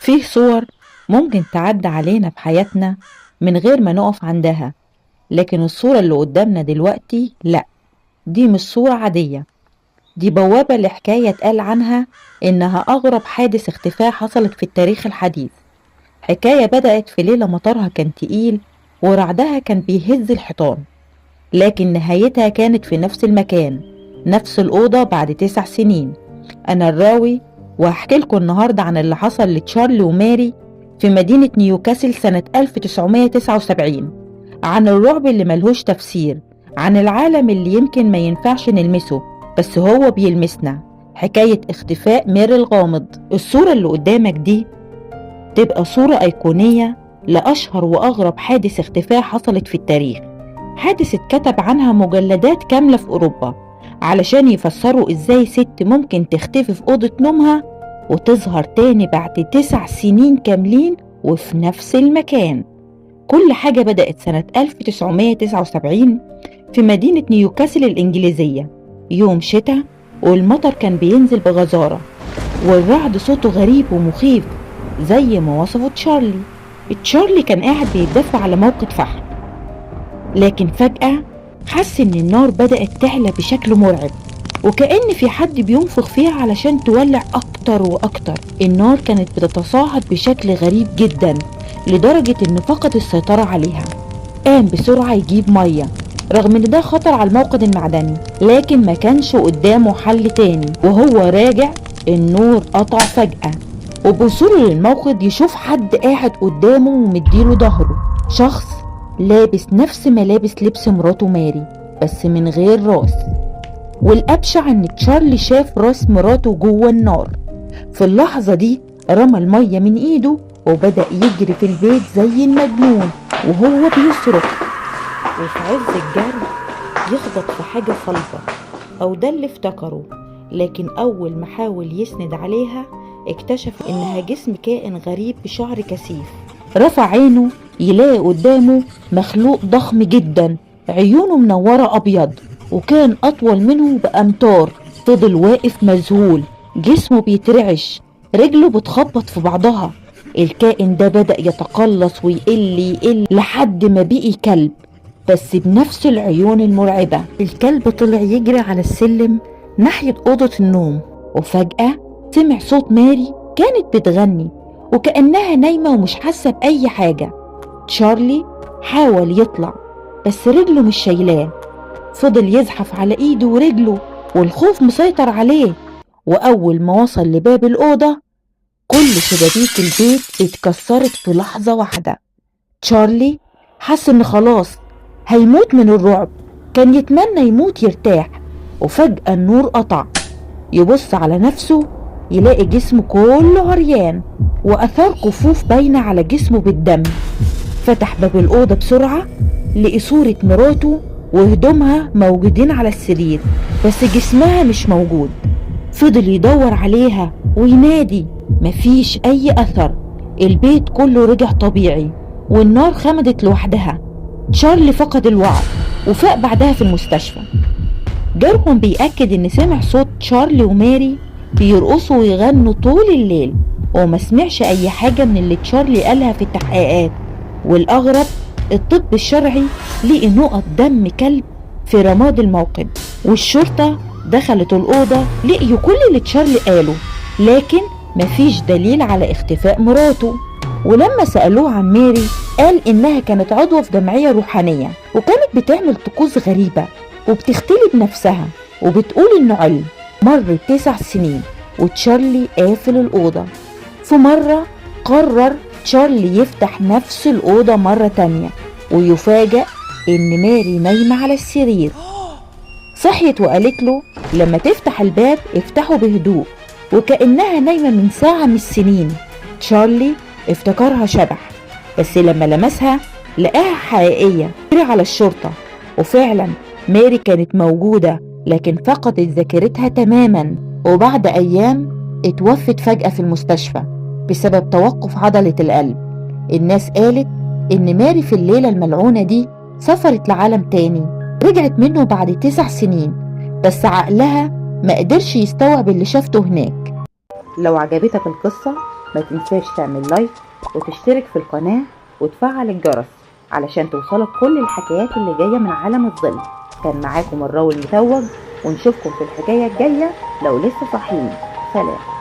فيه صور ممكن تعدي علينا في حياتنا من غير ما نقف عندها، لكن الصورة اللي قدامنا دلوقتي لأ، دي مش صورة عادية، دي بوابة لحكاية اتقال عنها إنها أغرب حادث اختفاء حصلت في التاريخ الحديث. حكاية بدأت في ليلة مطرها كان تقيل ورعدها كان بيهز الحيطان، لكن نهايتها كانت في نفس المكان، نفس الأوضة بعد 9 سنين. أنا الراوي، وهحكي لكم النهاردة عن اللي حصل لتشارلي وماري في مدينة نيوكاسل سنة 1979، عن الرعب اللي ملهوش تفسير، عن العالم اللي يمكن ما ينفعش نلمسه بس هو بيلمسنا. حكاية اختفاء ماري الغامض. الصورة اللي قدامك دي تبقى صورة أيقونية لأشهر وأغرب حادث اختفاء حصلت في التاريخ، حادث اتكتب عنها مجلدات كاملة في أوروبا علشان يفسروا إزاي ست ممكن تختفي في أوضة نومها وتظهر تاني بعد 9 سنين كاملين وفي نفس المكان. كل حاجة بدأت سنة 1979 في مدينة نيوكاسل الإنجليزية، يوم شتاء والمطر كان بينزل بغزارة والرعد صوته غريب ومخيف زي ما وصفه تشارلي كان قاعد بيتدفى على موقد فحم، لكن فجأة حس إن النار بدأت تعلى بشكل مرعب وكأن في حد بينفخ فيها علشان تولع أكتر وأكتر. النار كانت بتتصاعد بشكل غريب جدا لدرجة إنه فقد السيطرة عليها. قام بسرعة يجيب مية رغم إن ده خطر على الموقد المعدني، لكن ما كانش قدامه حل تاني. وهو راجع النور قطع فجأة، وبوصوله للموقد يشوف حد قاعد قدامه ومديله ظهره، شخص لابس نفس ملابس لبس مراته ماري بس من غير راس. والأبشع إن تشارلي شاف راس مراته جوه النار. في اللحظة دي رمى المية من إيده وبدأ يجري في البيت زي المجنون وهو بيصرخ، وفي عز الجري يخبط في حاجة صلبة، أو ده اللي افتكره. لكن أول ما حاول يسند عليها اكتشف إنها جسم كائن غريب بشعر كثيف. رفع عينه يلاقي قدامه مخلوق ضخم جدا، عيونه منورة أبيض وكان أطول منه بأمتار. فضل واقف مذهول، جسمه بيترعش، رجله بتخبط في بعضها. الكائن ده بدأ يتقلص ويقل لحد ما بقي كلب بس بنفس العيون المرعبة. الكلب طلع يجري على السلم ناحية أوضة النوم، وفجأة سمع صوت ماري كانت بتغني وكأنها نايمة ومش حاسة بأي حاجة. تشارلي حاول يطلع بس رجله مش شايلاه، فضل يزحف على ايده ورجله والخوف مسيطر عليه. وأول ما وصل لباب الأوضة كل شبابيك البيت اتكسرت في لحظة واحدة. تشارلي حس ان خلاص هيموت من الرعب، كان يتمنى يموت يرتاح. وفجأة النور قطع، يبص على نفسه يلاقي جسمه كله عريان وأثار كفوف باينة على جسمه بالدم. فتح باب الأوضة بسرعة، لقي صورة مراته وهدومها موجودين على السرير بس جسمها مش موجود. فضل يدور عليها وينادي، مفيش أي أثر. البيت كله رجع طبيعي والنار خمدت لوحدها. تشارلي فقد الوعي وفاق بعدها في المستشفى. جارهم بيأكد إن سمع صوت تشارلي وماري بيرقصوا ويغنوا طول الليل، وما سمعش أي حاجة من اللي تشارلي قالها في التحقيقات. والأغرب الطب الشرعي لقي نقط دم كلب في رماد الموقد، والشرطة دخلت الأوضة لقيوا كل اللي تشارلي قاله، لكن مفيش دليل على اختفاء مراته. ولما سألوه عن ماري قال إنها كانت عضوة في جمعية روحانية وكانت بتعمل طقوس غريبة وبتختلي بنفسها وبتقول إنه علم. مرت 9 سنين وتشارلي قافل الأوضة. في مرة قرر تشارلي يفتح نفس الأوضة مرة تانية ويفاجأ إن ماري نايمة على السرير. صحيت وقالت له لما تفتح الباب افتحه بهدوء وكأنها نايمة من ساعة من السنين. تشارلي افتكرها شبح، بس لما لمسها لقاها حقيقية. جري على الشرطة وفعلا ماري كانت موجودة لكن فقدت ذاكرتها تماما، وبعد أيام اتوفت فجأة في المستشفى بسبب توقف عضلة القلب. الناس قالت إن ماري في الليلة الملعونة دي سافرت لعالم تاني، رجعت منه بعد 9 سنين بس عقلها ما قدرش يستوعب اللي شافته هناك. لو عجبتك القصة ما تنساش تعمل لايك وتشترك في القناة وتفعل الجرس علشان توصلك كل الحكايات اللي جاية من عالم الظل. كان معاكم الراوي المتوج، ونشوفكم في الحكاية الجاية لو لسه صاحيين. سلام.